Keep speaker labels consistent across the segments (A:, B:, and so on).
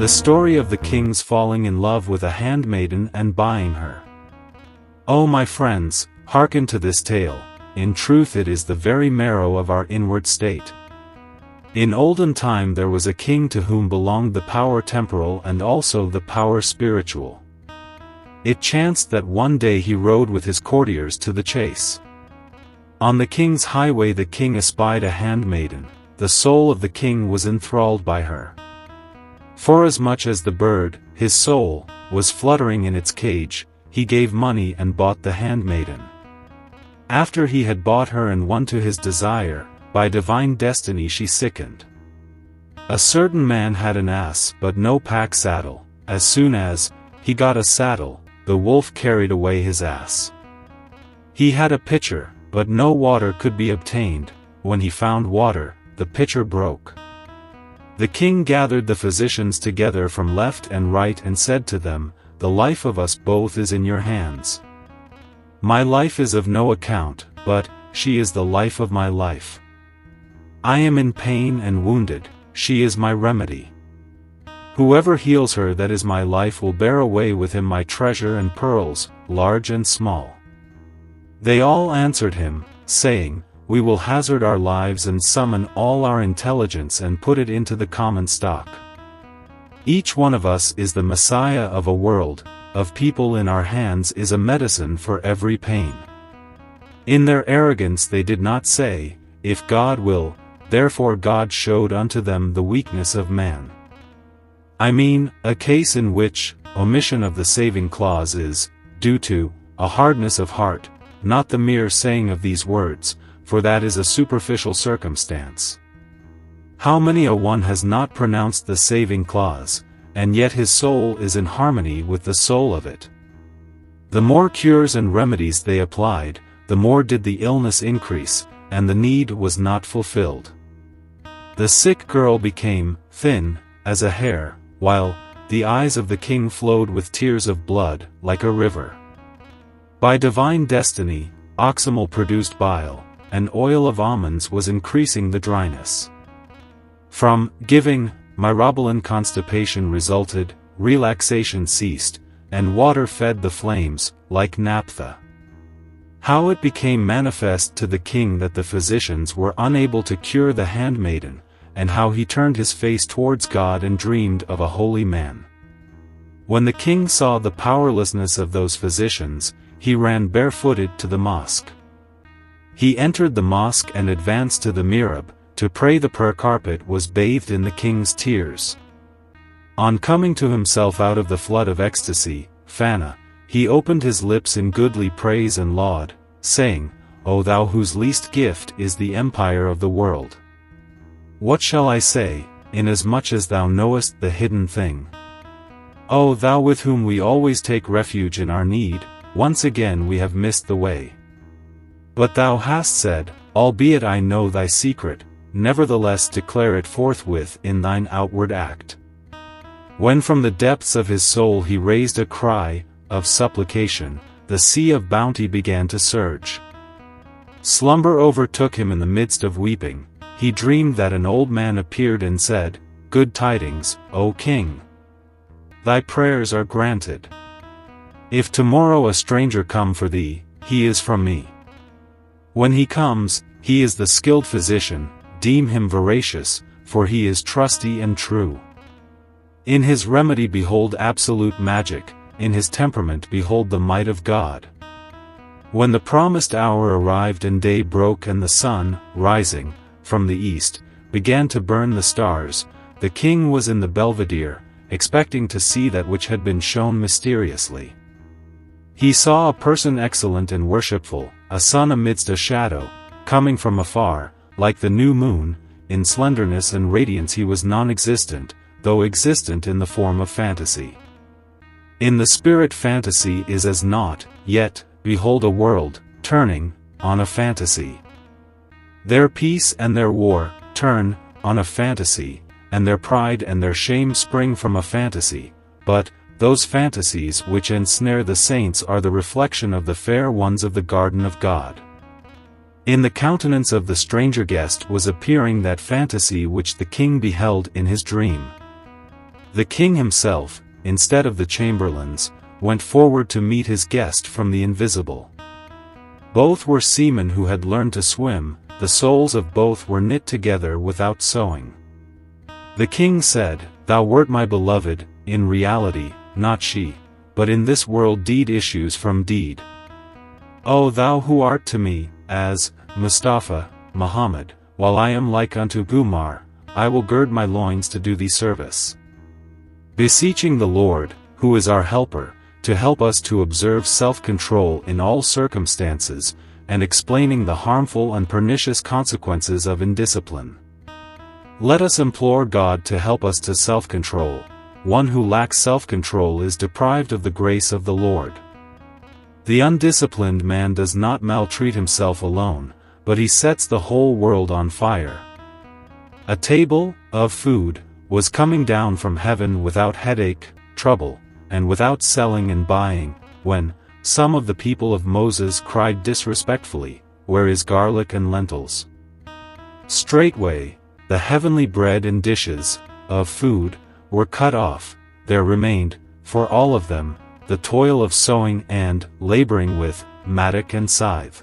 A: The story of the king's falling in love with a handmaiden and buying her. Oh my friends, hearken to this tale, in truth it is the very marrow of our inward state. In olden time there was a king to whom belonged the power temporal and also the power spiritual. It chanced that one day he rode with his courtiers to the chase. On the king's highway the king espied a handmaiden. The soul of the king was enthralled by her. Forasmuch as the bird, his soul, was fluttering in its cage, he gave money and bought the handmaiden. After he had bought her and won to his desire, by divine destiny she sickened. A certain man had an ass but no pack saddle. As soon as he got a saddle, the wolf carried away his ass. He had a pitcher, but no water could be obtained. When he found water, the pitcher broke. The king gathered the physicians together from left and right and said to them, "The life of us both is in your hands. My life is of no account, but she is the life of my life. I am in pain and wounded, she is my remedy. Whoever heals her, that is my life, will bear away with him my treasure and pearls, large and small." They all answered him, saying, "We will hazard our lives and summon all our intelligence and put it into the common stock. Each one of us is the Messiah of a world, of people in our hands is a medicine for every pain." In their arrogance they did not say, "If God will," therefore God showed unto them the weakness of man. I mean, a case in which omission of the saving clause is due to a hardness of heart, not the mere saying of these words, for that is a superficial circumstance. How many a one has not pronounced the saving clause, and yet his soul is in harmony with the soul of it? The more cures and remedies they applied, the more did the illness increase, and the need was not fulfilled. The sick girl became thin as a hair, while the eyes of the king flowed with tears of blood, like a river. By divine destiny, oxymel produced bile, and oil of almonds was increasing the dryness. From giving, myrobalan constipation resulted, relaxation ceased, and water fed the flames, like naphtha. How it became manifest to the king that the physicians were unable to cure the handmaiden, and how he turned his face towards God and dreamed of a holy man. When the king saw the powerlessness of those physicians, he ran barefooted to the mosque. He entered the mosque and advanced to the mihrab, to pray. The prayer carpet was bathed in the king's tears. On coming to himself out of the flood of ecstasy, Fana, he opened his lips in goodly praise and laud, saying, "O thou whose least gift is the empire of the world! What shall I say, inasmuch as thou knowest the hidden thing? O thou with whom we always take refuge in our need, once again we have missed the way. But thou hast said, albeit I know thy secret, nevertheless declare it forthwith in thine outward act." When from the depths of his soul he raised a cry of supplication, the sea of bounty began to surge. Slumber overtook him in the midst of weeping. He dreamed that an old man appeared and said, "Good tidings, O king! Thy prayers are granted. If tomorrow a stranger come for thee, he is from me. When he comes, he is the skilled physician, deem him veracious, for he is trusty and true. In his remedy behold absolute magic, in his temperament behold the might of God." When the promised hour arrived and day broke and the sun, rising from the east, began to burn the stars, the king was in the belvedere, expecting to see that which had been shown mysteriously. He saw a person excellent and worshipful, a sun amidst a shadow, coming from afar, like the new moon. In slenderness and radiance he was non-existent, though existent in the form of fantasy. In the spirit fantasy is as naught, yet, behold a world, turning, on a fantasy. Their peace and their war, turn, on a fantasy, and their pride and their shame spring from a fantasy, but, those fantasies which ensnare the saints are the reflection of the fair ones of the garden of God. In the countenance of the stranger guest was appearing that fantasy which the king beheld in his dream. The king himself, instead of the chamberlains, went forward to meet his guest from the invisible. Both were seamen who had learned to swim, the souls of both were knit together without sewing. The king said, "Thou wert my beloved, in reality, not she, but in this world deed issues from deed. O thou who art to me, as, Mustafa, Muhammad, while I am like unto Gumar, I will gird my loins to do thee service." Beseeching the Lord, who is our helper, to help us to observe self-control in all circumstances, and explaining the harmful and pernicious consequences of indiscipline. Let us implore God to help us to self-control. One who lacks self-control is deprived of the grace of the Lord. The undisciplined man does not maltreat himself alone, but he sets the whole world on fire. A table of food was coming down from heaven without headache, trouble, and without selling and buying, when some of the people of Moses cried disrespectfully, "Where is garlic and lentils?" Straightway, the heavenly bread and dishes of food were cut off. There remained, for all of them, the toil of sowing and laboring with mattock and scythe.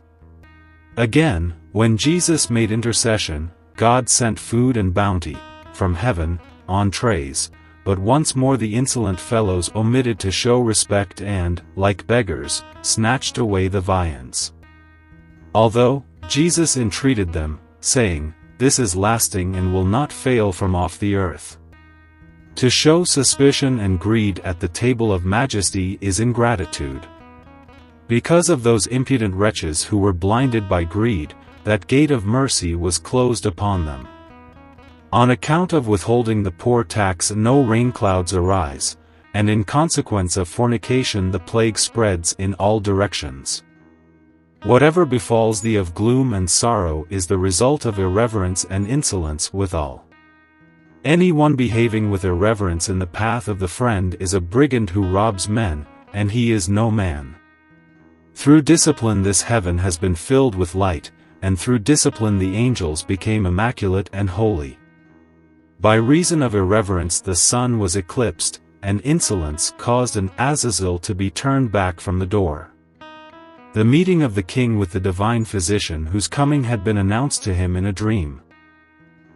A: Again, when Jesus made intercession, God sent food and bounty from heaven on trays, but once more the insolent fellows omitted to show respect and, like beggars, snatched away the viands. Although Jesus entreated them, saying, "This is lasting and will not fail from off the earth." To show suspicion and greed at the table of majesty is ingratitude. Because of those impudent wretches who were blinded by greed, that gate of mercy was closed upon them. On account of withholding the poor tax no rain clouds arise, and in consequence of fornication the plague spreads in all directions. Whatever befalls thee of gloom and sorrow is the result of irreverence and insolence withal. Any one behaving with irreverence in the path of the friend is a brigand who robs men, and he is no man. Through discipline this heaven has been filled with light, and through discipline the angels became immaculate and holy. By reason of irreverence the sun was eclipsed, and insolence caused an Azazel to be turned back from the door. The meeting of the king with the divine physician whose coming had been announced to him in a dream.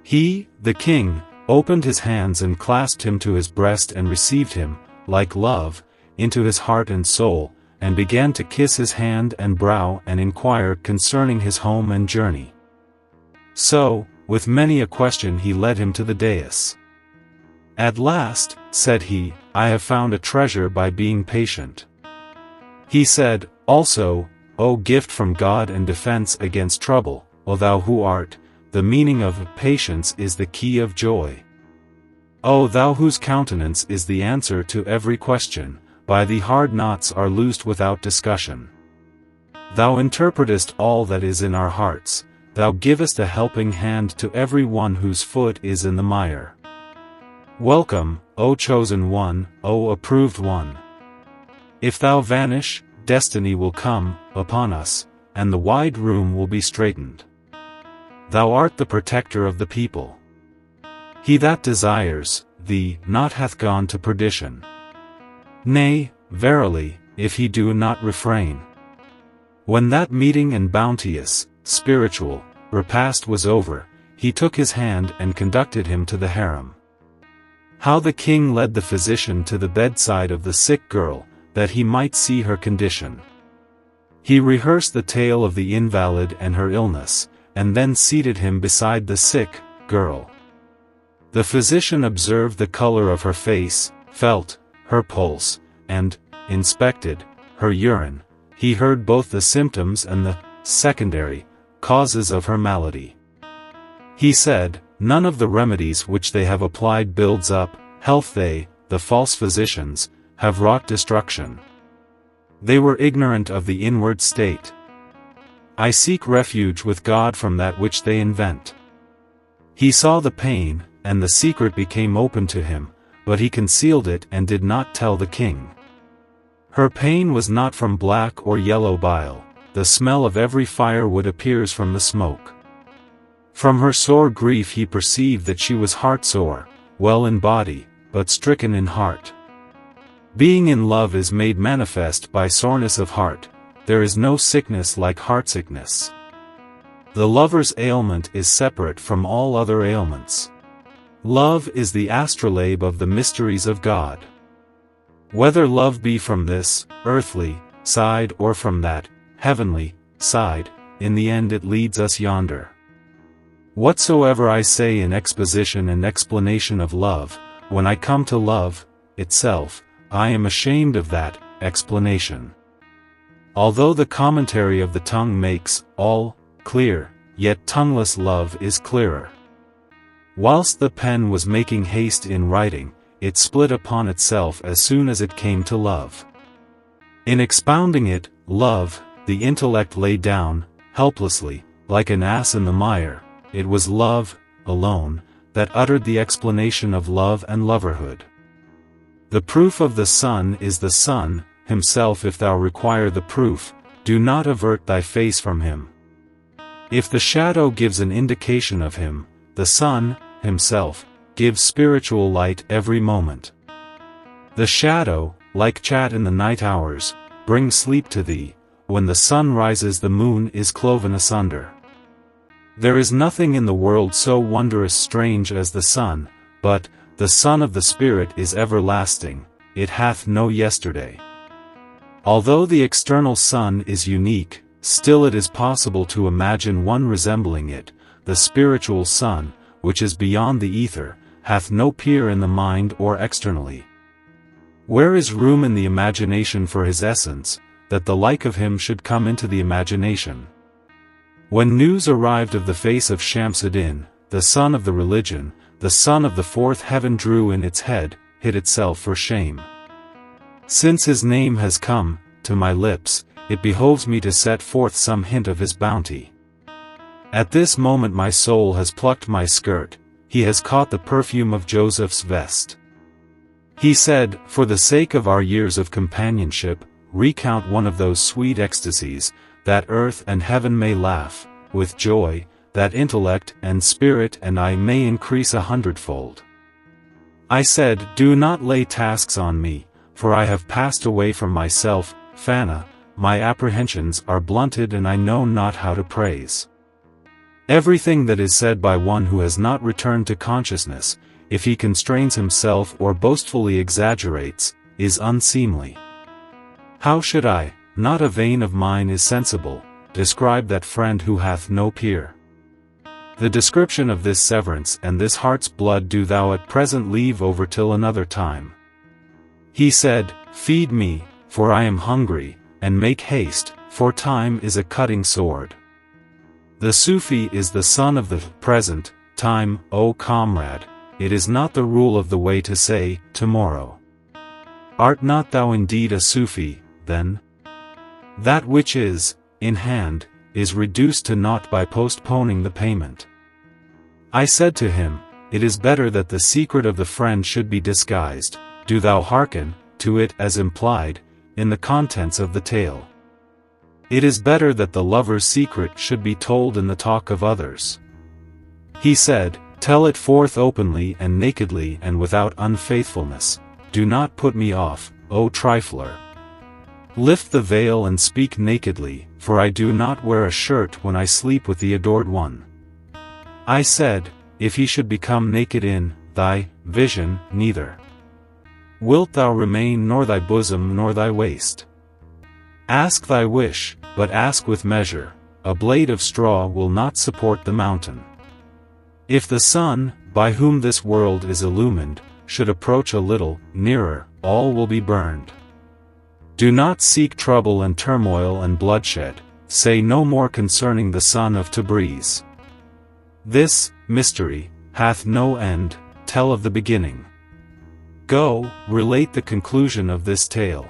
A: He, the king, opened his hands and clasped him to his breast and received him, like love, into his heart and soul, and began to kiss his hand and brow and inquire concerning his home and journey. So, with many a question he led him to the dais. "At last," said he, "I have found a treasure by being patient." He said, also, "O gift from God and defense against trouble, O thou who art, the meaning of patience is the key of joy. O thou whose countenance is the answer to every question, by thee hard knots are loosed without discussion. Thou interpretest all that is in our hearts, thou givest a helping hand to every one whose foot is in the mire. Welcome, O chosen one, O approved one. If thou vanish, destiny will come upon us, and the wide room will be straitened. Thou art the protector of the people. He that desires thee not hath gone to perdition. Nay, verily, if he do not refrain. When that meeting and bounteous, spiritual, repast was over, he took his hand and conducted him to the harem. How the king led the physician to the bedside of the sick girl, that he might see her condition. He rehearsed the tale of the invalid and her illness, and then seated him beside the sick girl. The physician observed the color of her face, felt her pulse, and inspected her urine. He heard both the symptoms and the secondary causes of her malady. He said, "None of the remedies which they have applied builds up health. They, the false physicians, have wrought destruction. They were ignorant of the inward state. I seek refuge with God from that which they invent." He saw the pain, and the secret became open to him, but he concealed it and did not tell the king. Her pain was not from black or yellow bile, the smell of every firewood appears from the smoke. From her sore grief he perceived that she was heartsore, well in body, but stricken in heart. Being in love is made manifest by soreness of heart. There is no sickness like heartsickness. The lover's ailment is separate from all other ailments. Love is the astrolabe of the mysteries of God. Whether love be from this, earthly, side or from that, heavenly, side, in the end it leads us yonder. Whatsoever I say in exposition and explanation of love, when I come to love itself, I am ashamed of that explanation. Although the commentary of the tongue makes all clear, yet tongueless love is clearer. Whilst the pen was making haste in writing, it split upon itself as soon as it came to love. In expounding it, love, the intellect lay down, helplessly, like an ass in the mire. It was love, alone, that uttered the explanation of love and loverhood. The proof of the sun is the sun himself. If thou require the proof, do not avert thy face from him. If the shadow gives an indication of him, the sun himself gives spiritual light every moment. The shadow, like chat in the night hours, brings sleep to thee. When the sun rises the moon is cloven asunder. There is nothing in the world so wondrous strange as the sun, but the sun of the Spirit is everlasting, it hath no yesterday. Although the external sun is unique, still it is possible to imagine one resembling it. The spiritual sun, which is beyond the ether, hath no peer in the mind or externally. Where is room in the imagination for his essence, that the like of him should come into the imagination? When news arrived of the face of Shamsuddin, the son of the religion, the son of the fourth heaven drew in its head, hid itself for shame. Since his name has come to my lips, it behoves me to set forth some hint of his bounty. At this moment my soul has plucked my skirt, he has caught the perfume of Joseph's vest. He said, for the sake of our years of companionship, recount one of those sweet ecstasies, that earth and heaven may laugh with joy, that intellect and spirit and I may increase 100-fold. I said, do not lay tasks on me, for I have passed away from myself, Fana, my apprehensions are blunted and I know not how to praise. Everything that is said by one who has not returned to consciousness, if he constrains himself or boastfully exaggerates, is unseemly. How should I, not a vein of mine is sensible, describe that friend who hath no peer? The description of this severance and this heart's blood do thou at present leave over till another time. He said, feed me, for I am hungry, and make haste, for time is a cutting sword. The Sufi is the son of the present time, O comrade. It is not the rule of the way to say, tomorrow. Art not thou indeed a Sufi, then? That which is, in hand, is reduced to naught by postponing the payment. I said to him, it is better that the secret of the friend should be disguised. Do thou hearken to it as implied, in the contents of the tale. It is better that the lover's secret should be told in the talk of others. He said, tell it forth openly and nakedly and without unfaithfulness. Do not put me off, O trifler. Lift the veil and speak nakedly, for I do not wear a shirt when I sleep with the adored one. I said, if he should become naked in thy vision, neither wilt thou remain nor thy bosom nor thy waist. Ask thy wish, but ask with measure, a blade of straw will not support the mountain. If the sun, by whom this world is illumined, should approach a little nearer, all will be burned. Do not seek trouble and turmoil and bloodshed, say no more concerning the son of Tabraiz. This mystery hath no end, tell of the beginning. Go, relate the conclusion of this tale.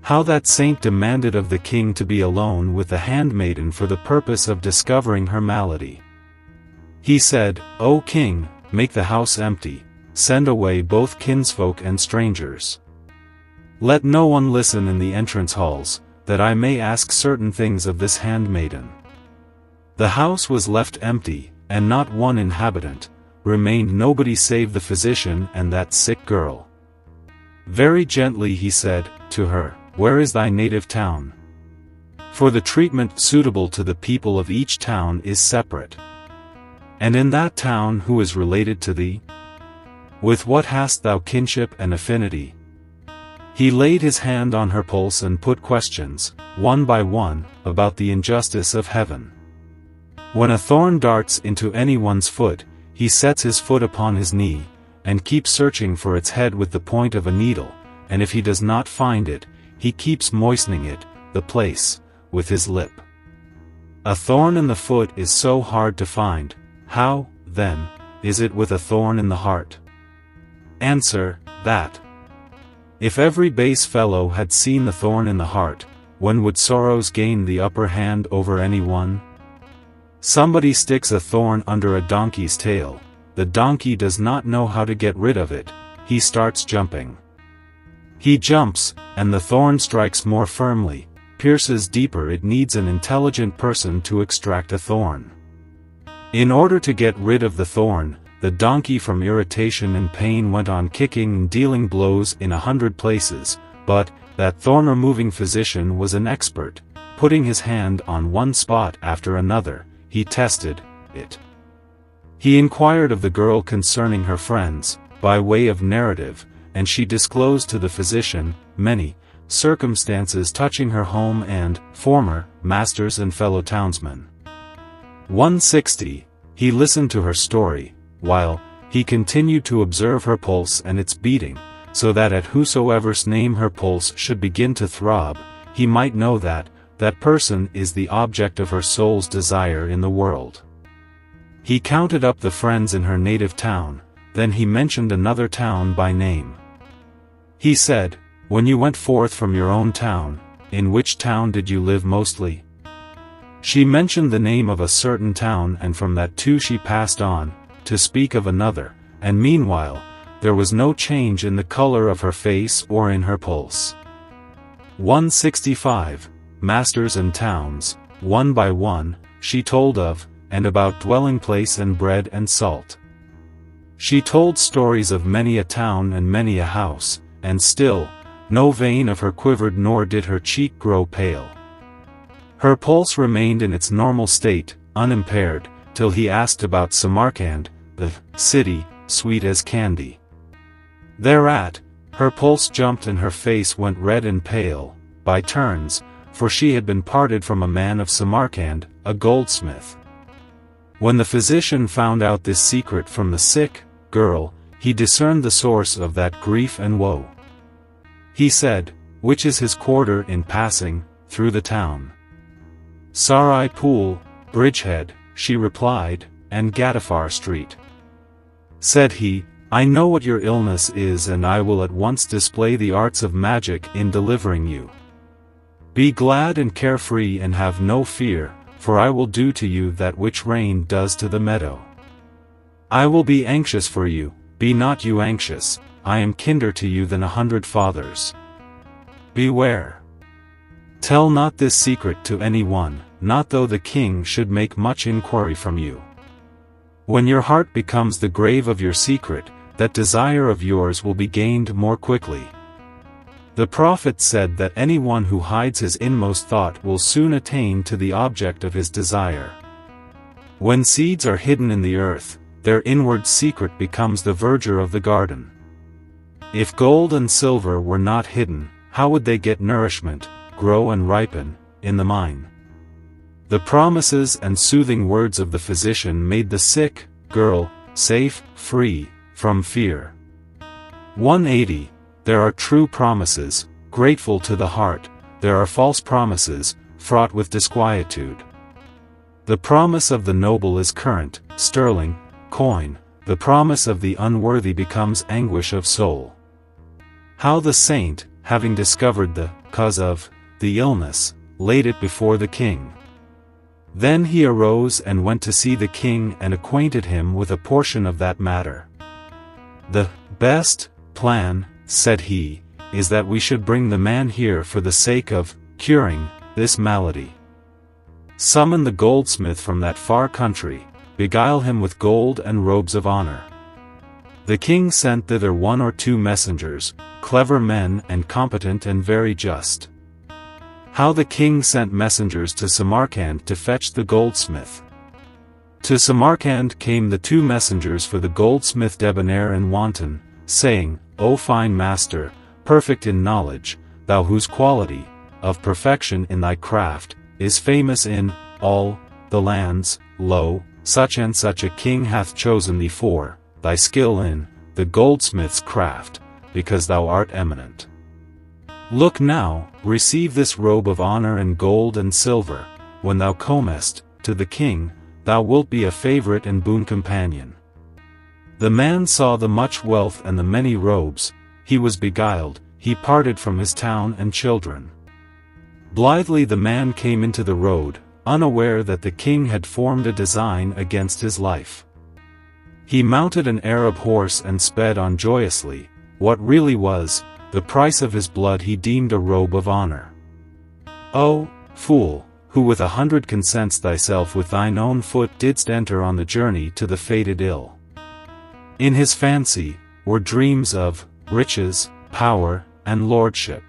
A: How that saint demanded of the king to be alone with the handmaiden for the purpose of discovering her malady. He said, O king, make the house empty, send away both kinsfolk and strangers. Let no one listen in the entrance halls, that I may ask certain things of this handmaiden. The house was left empty, and not one inhabitant, remained nobody save the physician and that sick girl. Very gently he said to her, "Where is thy native town? For the treatment suitable to the people of each town is separate. And in that town who is related to thee? With what hast thou kinship and affinity?" He laid his hand on her pulse and put questions, one by one, about the injustice of heaven. When a thorn darts into anyone's foot, he sets his foot upon his knee, and keeps searching for its head with the point of a needle, and if he does not find it, he keeps moistening it, the place, with his lip. A thorn in the foot is so hard to find, how, then, is it with a thorn in the heart? Answer, that. If every base fellow had seen the thorn in the heart, when would sorrows gain the upper hand over anyone? Somebody sticks a thorn under a donkey's tail, the donkey does not know how to get rid of it, he starts jumping. He jumps, and the thorn strikes more firmly, pierces deeper. It needs an intelligent person to extract a thorn. In order to get rid of the thorn, the donkey from irritation and pain went on kicking and dealing blows in 100 places, but that thorn-removing physician was an expert, putting his hand on one spot after another. He tested it. He inquired of the girl concerning her friends, by way of narrative, and she disclosed to the physician many circumstances touching her home and former masters and fellow townsmen. 160. He listened to her story, while he continued to observe her pulse and its beating, so that at whosoever's name her pulse should begin to throb, he might know that that person is the object of her soul's desire in the world. He counted up the friends in her native town, then he mentioned another town by name. He said, "When you went forth from your own town, in which town did you live mostly?" She mentioned the name of a certain town, and from that too she passed on, to speak of another, and meanwhile, there was no change in the color of her face or in her pulse. 165. Masters and towns, one by one, she told of, and about dwelling place and bread and salt. She told stories of many a town and many a house, and still, no vein of her quivered nor did her cheek grow pale. Her pulse remained in its normal state, unimpaired, till he asked about Samarkand, the city, sweet as candy. Thereat, her pulse jumped and her face went red and pale, by turns, for she had been parted from a man of Samarkand, a goldsmith. When the physician found out this secret from the sick girl, he discerned the source of that grief and woe. He said, "Which is his quarter in passing through the town?" "Sarai Pool, Bridgehead," she replied, "and Gaddafar Street." Said he, "I know what your illness is, and I will at once display the arts of magic in delivering you. Be glad and carefree and have no fear, for I will do to you that which rain does to the meadow. I will be anxious for you, be not you anxious, I am kinder to you than 100 fathers. Beware. Tell not this secret to any one, not though the king should make much inquiry from you. When your heart becomes the grave of your secret, that desire of yours will be gained more quickly. The prophet said that anyone who hides his inmost thought will soon attain to the object of his desire. When seeds are hidden in the earth, their inward secret becomes the verdure of the garden. If gold and silver were not hidden, how would they get nourishment, grow and ripen, in the mine? The promises and soothing words of the physician made the sick girl safe, free from fear. 180. There are true promises, grateful to the heart, there are false promises, fraught with disquietude. The promise of the noble is current, sterling, coin, the promise of the unworthy becomes anguish of soul. How the saint, having discovered the cause of the illness, laid it before the king. Then he arose and went to see the king and acquainted him with a portion of that matter. The best plan, said he, is that we should bring the man here for the sake of curing this malady. Summon the goldsmith from that far country, beguile him with gold and robes of honor. The king sent thither 1 or 2 messengers, clever men and competent and very just. How the king sent messengers to Samarkand to fetch the goldsmith. To Samarkand came the 2 messengers for the goldsmith debonair and wanton, saying, O fine master, perfect in knowledge, thou whose quality, of perfection in thy craft, is famous in all the lands, lo, such and such a king hath chosen thee for thy skill in the goldsmith's craft, because thou art eminent. Look now, receive this robe of honor and gold and silver, when thou comest to the king, thou wilt be a favorite and boon companion. The man saw the much wealth and the many robes, he was beguiled, he parted from his town and children. Blithely the man came into the road, unaware that the king had formed a design against his life. He mounted an Arab horse and sped on joyously. What really was the price of his blood he deemed a robe of honor. O fool, who with 100 consents thyself with thine own foot didst enter on the journey to the fated ill. In his fancy were dreams of riches, power, and lordship.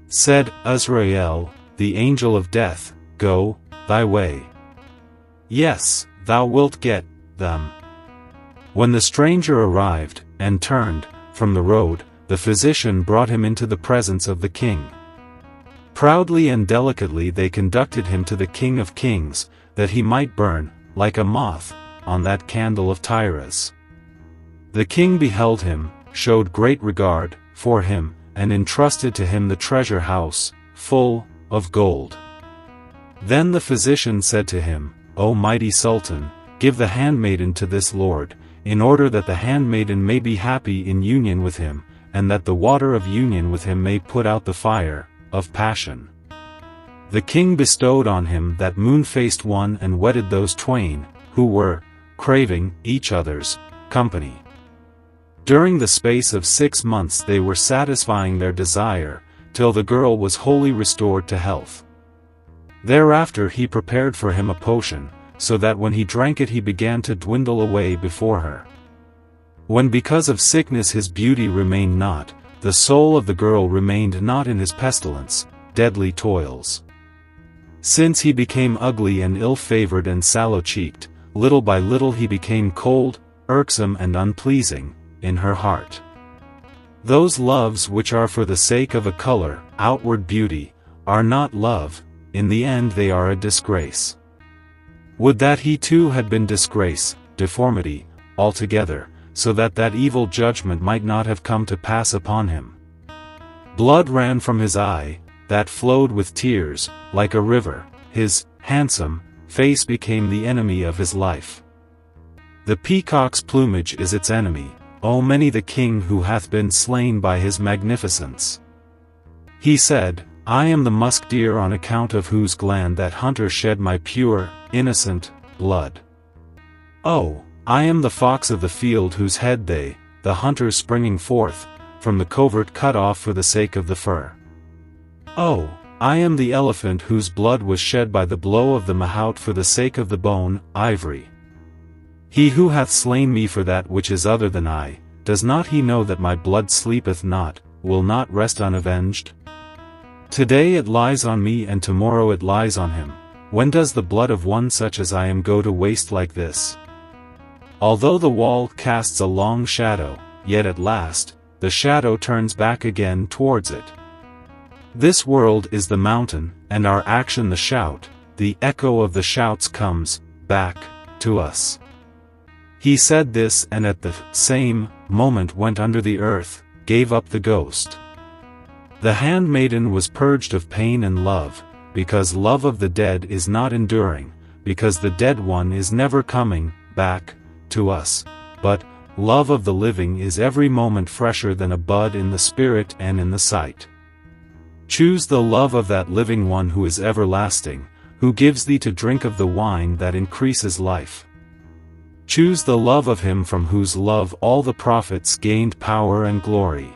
A: Said Azrael, the angel of death, go thy way. Yes, thou wilt get them. When the stranger arrived, and turned from the road, the physician brought him into the presence of the king. Proudly and delicately they conducted him to the King of Kings, that he might burn, like a moth, on that candle of Tyrus. The king beheld him, showed great regard for him, and entrusted to him the treasure house, full of gold. Then the physician said to him, O mighty Sultan, give the handmaiden to this lord, in order that the handmaiden may be happy in union with him, and that the water of union with him may put out the fire of passion. The king bestowed on him that moon-faced one and wedded those twain, who were craving each other's company. During the space of 6 months they were satisfying their desire, till the girl was wholly restored to health. Thereafter he prepared for him a potion, so that when he drank it he began to dwindle away before her. When because of sickness his beauty remained not, the soul of the girl remained not in his pestilence, deadly toils. Since he became ugly and ill-favored and sallow-cheeked, little by little he became cold, irksome and unpleasing, in her heart. Those loves which are for the sake of a color, outward beauty, are not love, in the end they are a disgrace. Would that he too had been disgrace, deformity, altogether, so that that evil judgment might not have come to pass upon him. Blood ran from his eye, that flowed with tears, like a river, his handsome face became the enemy of his life. The peacock's plumage is its enemy, O many the king who hath been slain by his magnificence. He said, I am the musk deer on account of whose gland that hunter shed my pure, innocent blood. Oh, I am the fox of the field whose head they, the hunters springing forth, from the covert cut off for the sake of the fur. Oh, I am the elephant whose blood was shed by the blow of the mahout for the sake of the bone, ivory. He who hath slain me for that which is other than I, does not he know that my blood sleepeth not, will not rest unavenged? Today it lies on me and tomorrow it lies on him. When does the blood of one such as I am go to waste like this? Although the wall casts a long shadow, yet at last, the shadow turns back again towards it. This world is the mountain, and our action the shout, the echo of the shouts comes back to us. He said this and at the same moment went under the earth, gave up the ghost. The handmaiden was purged of pain and love, because love of the dead is not enduring, because the dead one is never coming back to us, but love of the living is every moment fresher than a bud in the spirit and in the sight. Choose the love of that living one who is everlasting, who gives thee to drink of the wine that increases life. Choose the love of him from whose love all the prophets gained power and glory.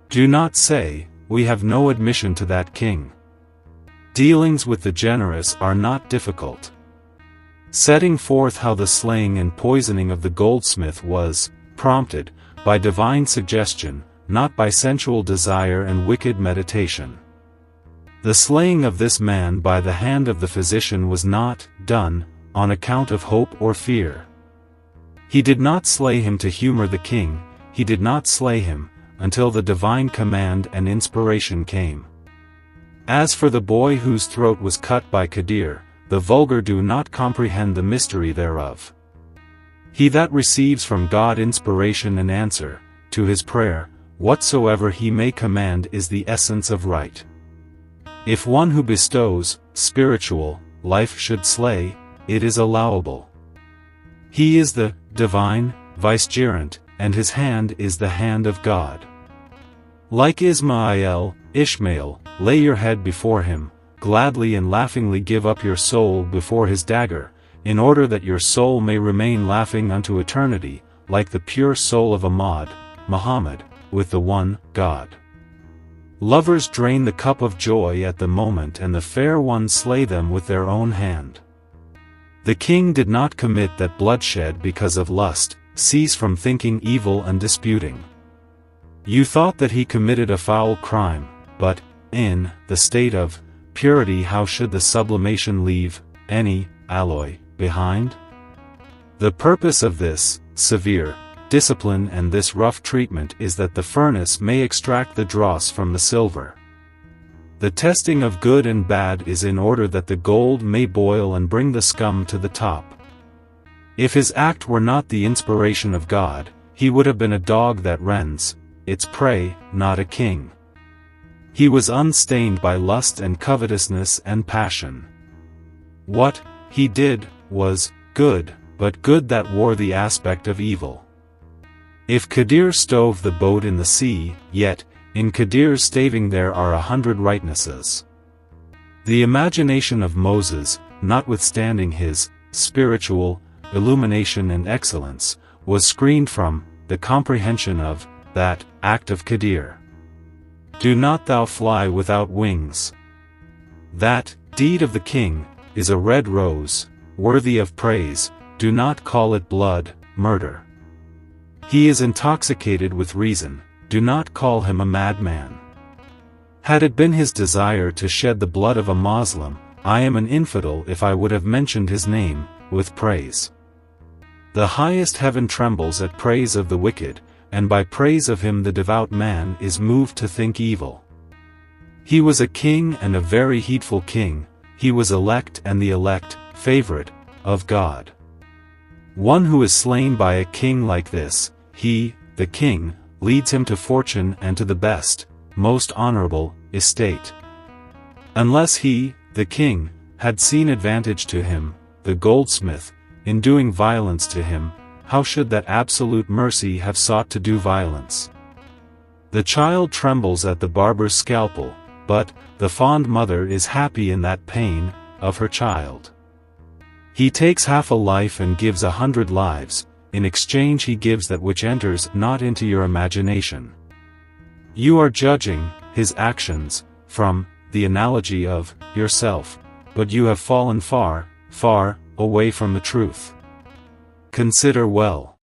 A: Do not say, we have no admission to that king. Dealings with the generous are not difficult. setting forth how the slaying and poisoning of the goldsmith was prompted by divine suggestion, not by sensual desire and wicked meditation. The slaying of this man by the hand of the physician was not done on account of hope or fear. He did not slay him to humor the king, he did not slay him until the divine command and inspiration came. As for the boy whose throat was cut by Qadir, the vulgar do not comprehend the mystery thereof. He that receives from God inspiration and answer to his prayer, whatsoever he may command is the essence of right. If one who bestows spiritual life should slay, it is allowable. He is the divine vicegerent, and his hand is the hand of God. Like Ishmael, lay your head before him, gladly and laughingly give up your soul before his dagger, in order that your soul may remain laughing unto eternity, like the pure soul of Muhammad, with the one God. Lovers drain the cup of joy at the moment, and the fair ones slay them with their own hand. The king did not commit that bloodshed because of lust, cease from thinking evil and disputing. You thought that he committed a foul crime, but, in the state of purity, how should the sublimation leave any alloy behind? The purpose of this severe discipline and this rough treatment is that the furnace may extract the dross from the silver. The testing of good and bad is in order that the gold may boil and bring the scum to the top. If his act were not the inspiration of God, he would have been a dog that rends its prey, not a king. He was unstained by lust and covetousness and passion. What he did was good, but good that wore the aspect of evil. If Qadir stove the boat in the sea, yet, in Qadir's staving there are 100 rightnesses. The imagination of Moses, notwithstanding his spiritual illumination and excellence, was screened from the comprehension of that act of Qadir. Do not thou fly without wings. That deed of the king is a red rose, worthy of praise, do not call it blood, murder. He is intoxicated with reason, do not call him a madman. Had it been his desire to shed the blood of a Moslem, I am an infidel if I would have mentioned his name with praise. The highest heaven trembles at praise of the wicked, and by praise of him the devout man is moved to think evil. He was a king and a very heedful king, he was elect and the elect, favorite, of God. One who is slain by a king like this, he, the king, leads him to fortune and to the best, most honorable, estate. Unless he, the king, had seen advantage to him, the goldsmith, in doing violence to him, how should that absolute mercy have sought to do violence? The child trembles at the barber's scalpel, but the fond mother is happy in that pain of her child. He takes half a life and gives 100 lives, in exchange he gives that which enters not into your imagination. You are judging his actions from the analogy of yourself, but you have fallen far, far away from the truth. Consider well.